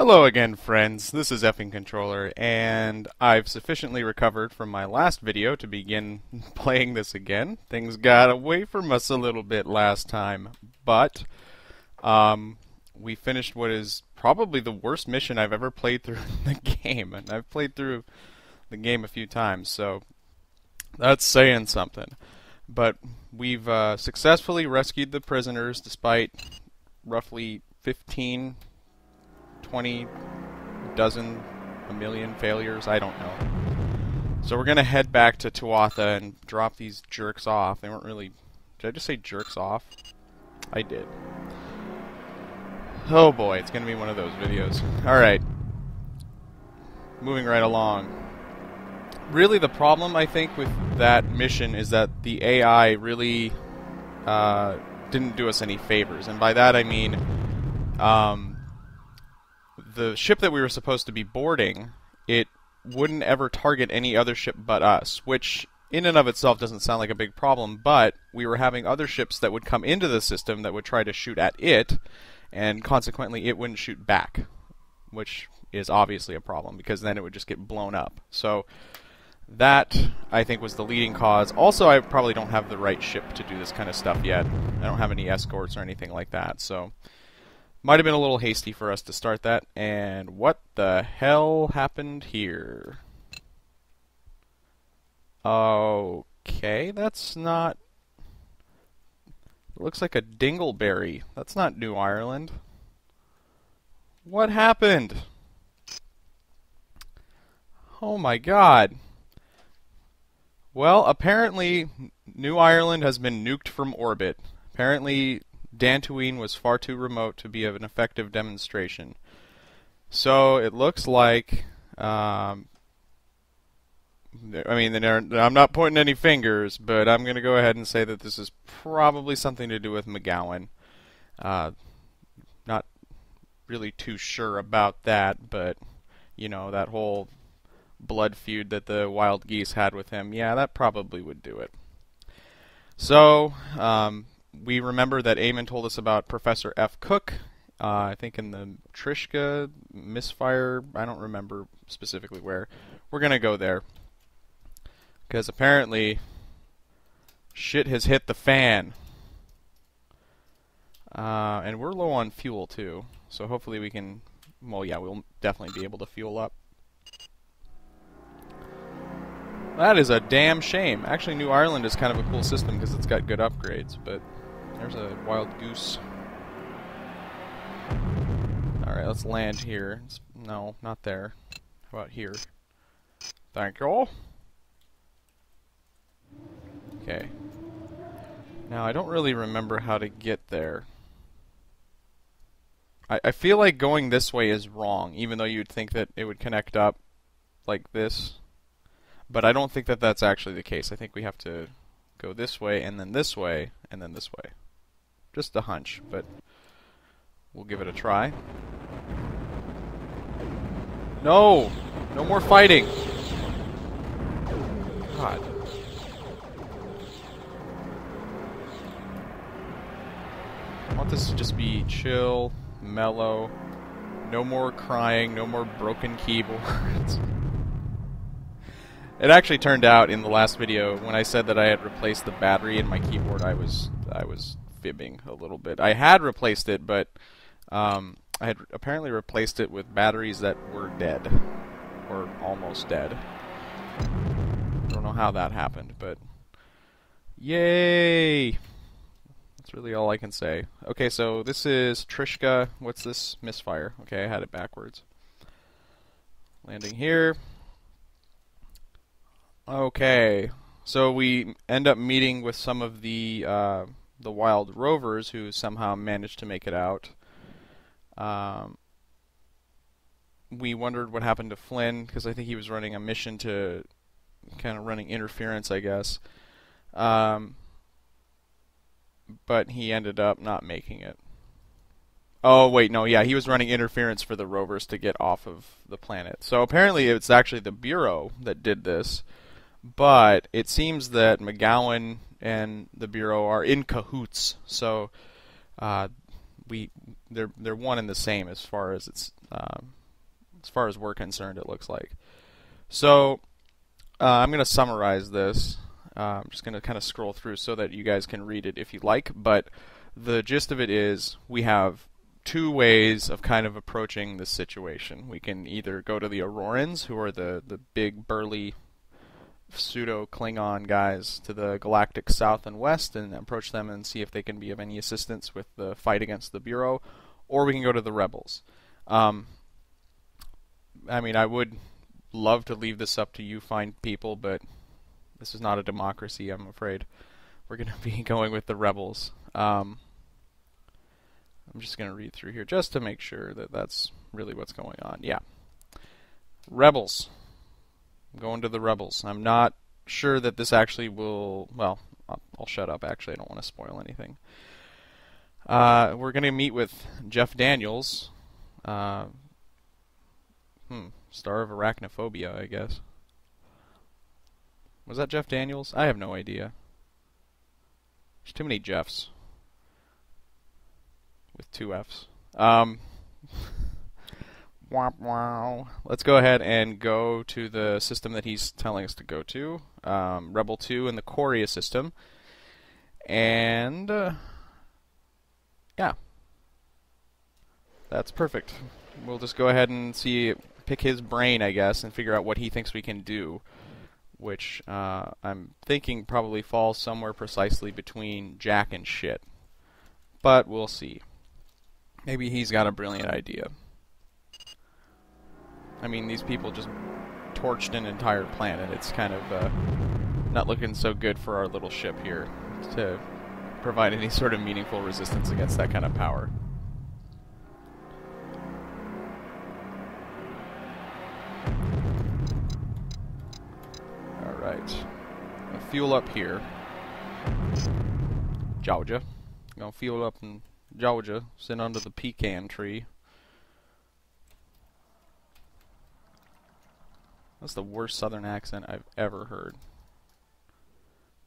Hello again, friends. This is Effing Controller, and I've sufficiently recovered from my last video to begin playing this again. Things got away from us a little bit last time, but we finished what is probably the worst mission I've ever played through in the game, and I've played through the game a few times, so that's saying something. But we've successfully rescued the prisoners despite roughly 15 20 dozen a million failures, I don't know. So we're gonna head back to Tuatha and drop these jerks off. They weren't really... Did I just say jerks off? I did. Oh boy, it's gonna be one of those videos. Alright. Moving right along. Really the problem, I think, with that mission is that the AI really didn't do us any favors. And by that I mean... the ship that we were supposed to be boarding, it wouldn't ever target any other ship but us, which in and of itself doesn't sound like a big problem, but we were having other ships that would come into the system that would try to shoot at it, and consequently it wouldn't shoot back, which is obviously a problem, because then it would just get blown up. So that, I think, was the leading cause. Also, I probably don't have the right ship to do this kind of stuff yet. I don't have any escorts or anything like that, so... Might have been a little hasty for us to start that. And what the hell happened here? Okay, that's not... It looks like a dingleberry. That's not New Ireland. What happened? Oh my god. Well, apparently New Ireland has been nuked from orbit. Apparently... Dantooine was far too remote to be of an effective demonstration. So it looks like, I mean, I'm not pointing any fingers, but I'm going to go ahead and say that this is probably something to do with McGowan. Not really too sure about that, but, you know, that whole blood feud that the wild geese had with him, yeah, that probably would do it. So, we remember that Eamon told us about Professor F. Cook, I think in the Trishka misfire. I don't remember specifically where. We're going to go there. Because apparently, shit has hit the fan. And we're low on fuel, too. So hopefully we can... Well, yeah, we'll definitely be able to fuel up. That is a damn shame. Actually, New Ireland is kind of a cool system because it's got good upgrades, but... There's a wild goose. Alright, let's land here. No, not there. How about here? Thank you. Okay. Now, I don't really remember how to get there. I feel like going this way is wrong, even though you'd think that it would connect up like this. But I don't think that that's actually the case. I think we have to go this way, and then this way, and then this way. Just a hunch, but we'll give it a try. No! No more fighting! God. I want this to just be chill, mellow, no more crying, no more broken keyboards. It actually turned out in the last video, when I said that I had replaced the battery in my keyboard, I was fibbing a little bit. I had replaced it, but I had apparently replaced it with batteries that were dead. Or almost dead. I don't know how that happened, but... Yay! That's really all I can say. Okay, so this is Trishka. What's this? Misfire. Okay, I had it backwards. Landing here. Okay, so we end up meeting with some of the wild rovers who somehow managed to make it out. We wondered what happened to Flynn, because I think he was running a mission to kind of running interference, I guess. But he ended up not making it. Oh, wait, no, yeah, he was running interference for the rovers to get off of the planet. So apparently it's actually the Bureau that did this. But it seems that McGowan and the Bureau are in cahoots, so they're one and the same as far as as far as we're concerned. It looks like. So I'm going to summarize this. I'm just going to kind of scroll through so that you guys can read it if you like. But the gist of it is we have two ways of kind of approaching this situation. We can either go to the Aurorans, who are the big burly pseudo-Klingon guys to the galactic south and west, and approach them and see if they can be of any assistance with the fight against the Bureau, or we can go to the Rebels. I mean, I would love to leave this up to you fine people, but this is not a democracy, I'm afraid. We're going to be going with the Rebels. I'm just going to read through here just to make sure that that's really what's going on. Yeah. Rebels. I'm going to the Rebels. I'm not sure that this actually will... Well, I'll shut up, actually. I don't want to spoil anything. We're going to meet with Jeff Daniels. Star of Arachnophobia, I guess. Was that Jeff Daniels? I have no idea. There's too many Jeffs. With two Fs. Wow. Let's go ahead and go to the system that he's telling us to go to. Rebel 2 in the Coria system. And, yeah. That's perfect. We'll just go ahead and pick his brain, I guess, and figure out what he thinks we can do. Which, I'm thinking probably falls somewhere precisely between Jack and shit. But we'll see. Maybe he's got a brilliant idea. I mean, these people just torched an entire planet. It's kind of not looking so good for our little ship here to provide any sort of meaningful resistance against that kind of power. Alright. Fuel up here. Georgia. Gonna fuel up in Georgia, sit under the pecan tree. That's the worst southern accent I've ever heard.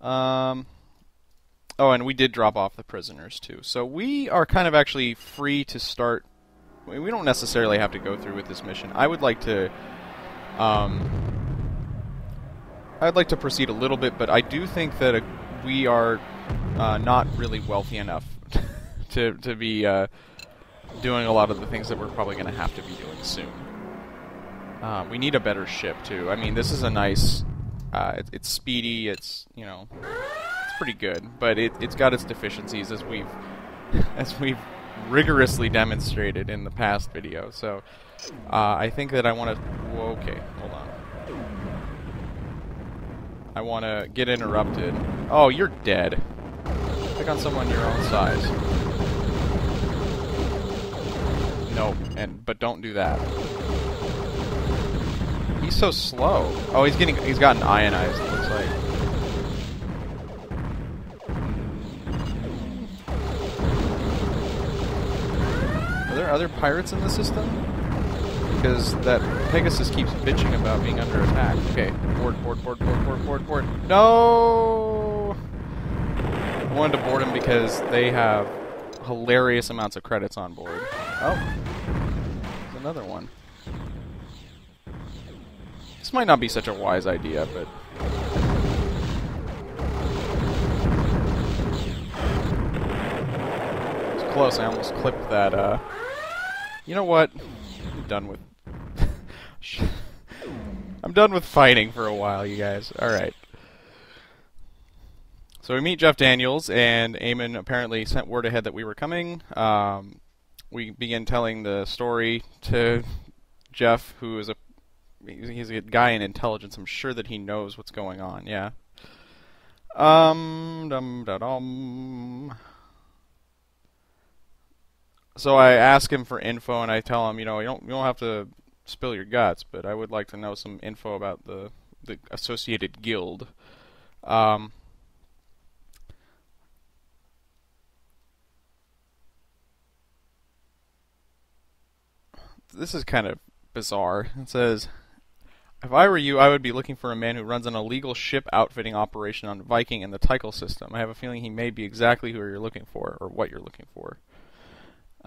Oh, and we did drop off the prisoners too. So we are kind of actually free to start. We don't necessarily have to go through with this mission. I would like to I'd like to proceed a little bit, but I do think that we are not really wealthy enough to be doing a lot of the things that we're probably going to have to be doing soon. We need a better ship too. I mean, this is a nice. It's speedy. It's it's pretty good, but it's got its deficiencies as we've rigorously demonstrated in the past video. So I think that I want to. Whoa, okay, hold on. I want to get interrupted. Oh, you're dead. Pick on someone your own size. No, but don't do that. He's so slow. Oh, he's gotten ionized, it looks like. Are there other pirates in the system? Because that Pegasus keeps bitching about being under attack. Okay, board. No! I wanted to board him because they have hilarious amounts of credits on board. Oh, there's another one. This might not be such a wise idea, but... It's close, I almost clipped that, You know what? I'm done with... I'm done with fighting for a while, you guys. Alright. So we meet Jeff Daniels, and Eamon apparently sent word ahead that we were coming. We begin telling the story to Jeff, who is he's a guy in intelligence. I'm sure that he knows what's going on, yeah. So I ask him for info, and I tell him, you don't have to spill your guts, but I would like to know some info about the associated guild. This is kind of bizarre. It says, if I were you, I would be looking for a man who runs an illegal ship outfitting operation on Viking in the Tycho system. I have a feeling he may be exactly who you're looking for, or what you're looking for.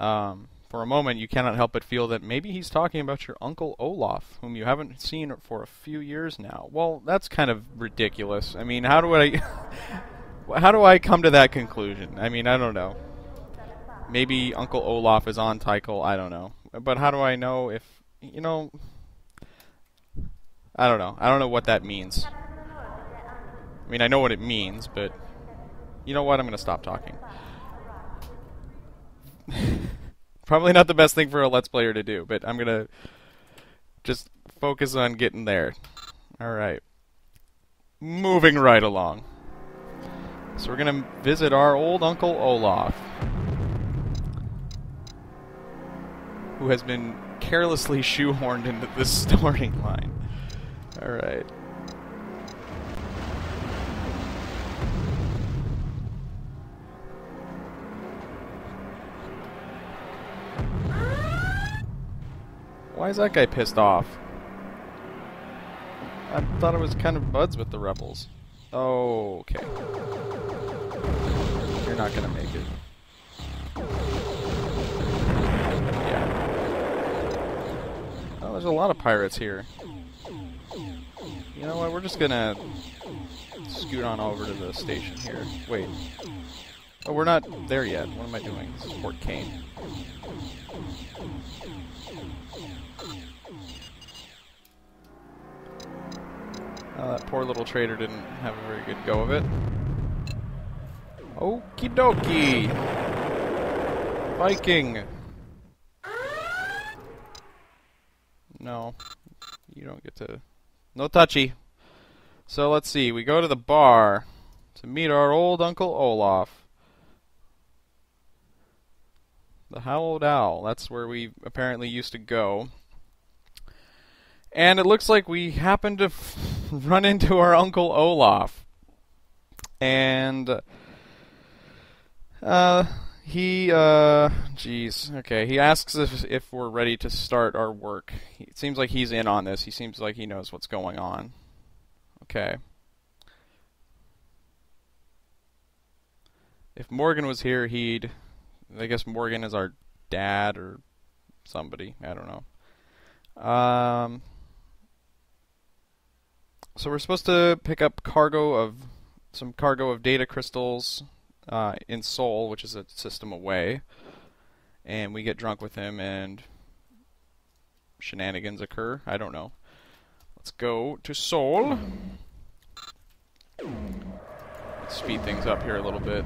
For a moment, you cannot help but feel that maybe he's talking about your Uncle Olaf, whom you haven't seen for a few years now. Well, that's kind of ridiculous. I mean, how do I... how do I come to that conclusion? I mean, I don't know. Maybe Uncle Olaf is on Tycho, I don't know. But how do I know if... You know... I don't know. I don't know what that means. I mean, I know what it means, but... You know what? I'm going to stop talking. Probably not the best thing for a Let's Player to do, but I'm going to just focus on getting there. Alright. Moving right along. So we're going to visit our old Uncle Olaf, who has been carelessly shoehorned into this storyline. Alright. Why is that guy pissed off? I thought I was kind of buds with the rebels. Oh, okay. You're not gonna make it. Yeah. Oh, there's a lot of pirates here. You know what, we're just gonna scoot on over to the station here. Wait. Oh, we're not there yet. What am I doing? This is Port Kane. That poor little trader didn't have a very good go of it. Okie dokie! Viking! No. You don't get to... No touchy! So let's see, we go to the bar to meet our old Uncle Olaf. The Hallowed Owl, that's where we apparently used to go. And it looks like we happened to run into our Uncle Olaf. And geez, okay, he asks if we're ready to start our work. It seems like he's in on this. He seems like he knows what's going on. Okay. If Morgan was here, he'd... I guess Morgan is our dad or somebody. I don't know. So we're supposed to pick up some cargo of data crystals in Seoul, which is a system away. And we get drunk with him and shenanigans occur. I don't know. Let's go to Seoul. Let's speed things up here a little bit.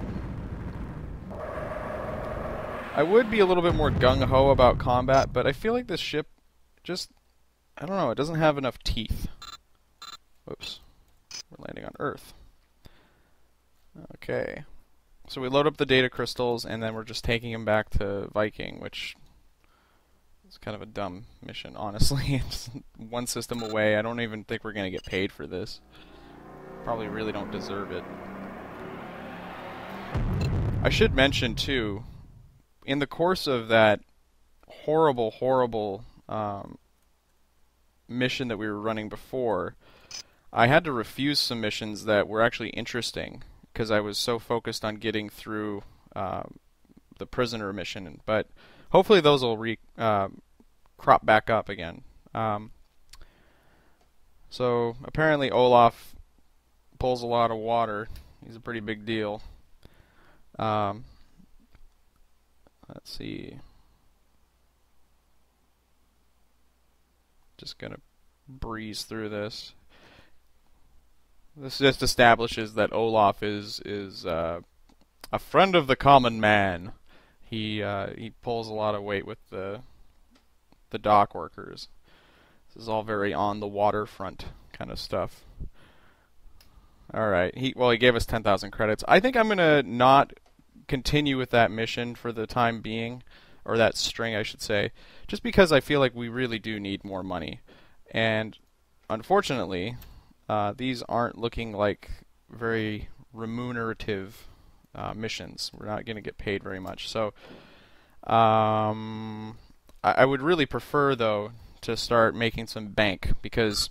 I would be a little bit more gung-ho about combat, but I feel like this ship just... I don't know, it doesn't have enough teeth. Whoops. We're landing on Earth. Okay. So we load up the data crystals, and then we're just taking them back to Viking, which is kind of a dumb mission, honestly. It's one system away. I don't even think we're going to get paid for this. Probably really don't deserve it. I should mention, too, in the course of that horrible, horrible mission that we were running before, I had to refuse some missions that were actually interesting because I was so focused on getting through the prisoner mission. But hopefully those will crop back up again. So apparently Olaf pulls a lot of water. He's a pretty big deal. Let's see. Just gonna breeze through this. This just establishes that Olaf is a friend of the common man. He pulls a lot of weight with the dock workers. This is all very on the waterfront kind of stuff. All right. He gave us 10,000 credits. I think I'm gonna not continue with that mission for the time being, or that string, I should say, just because I feel like we really do need more money. And unfortunately, these aren't looking like very remunerative missions. We're not going to get paid very much. So I would really prefer, though, to start making some bank, because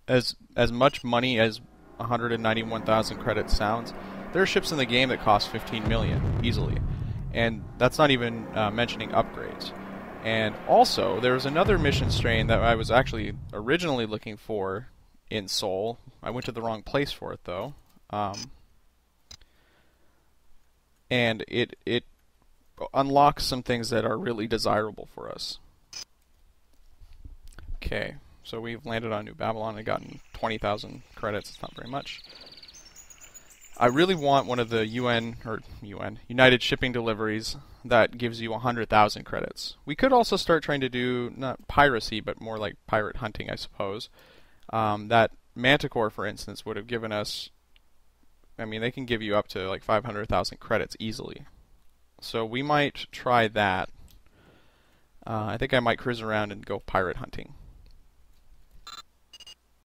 as much money as 191,000 credits sounds, there are ships in the game that cost 15 million easily. And that's not even mentioning upgrades. And also, there was another mission strain that I was actually originally looking for in Soul. I went to the wrong place for it, though. And it unlocks some things that are really desirable for us. Okay, so we've landed on New Babylon and gotten 20,000 credits. It's not very much. I really want one of the United Shipping Deliveries that gives you 100,000 credits. We could also start trying to do, not piracy, but more like pirate hunting, I suppose. That Manticore, for instance, would have given us, I mean, they can give you up to like 500,000 credits easily. So we might try that. I think I might cruise around and go pirate hunting.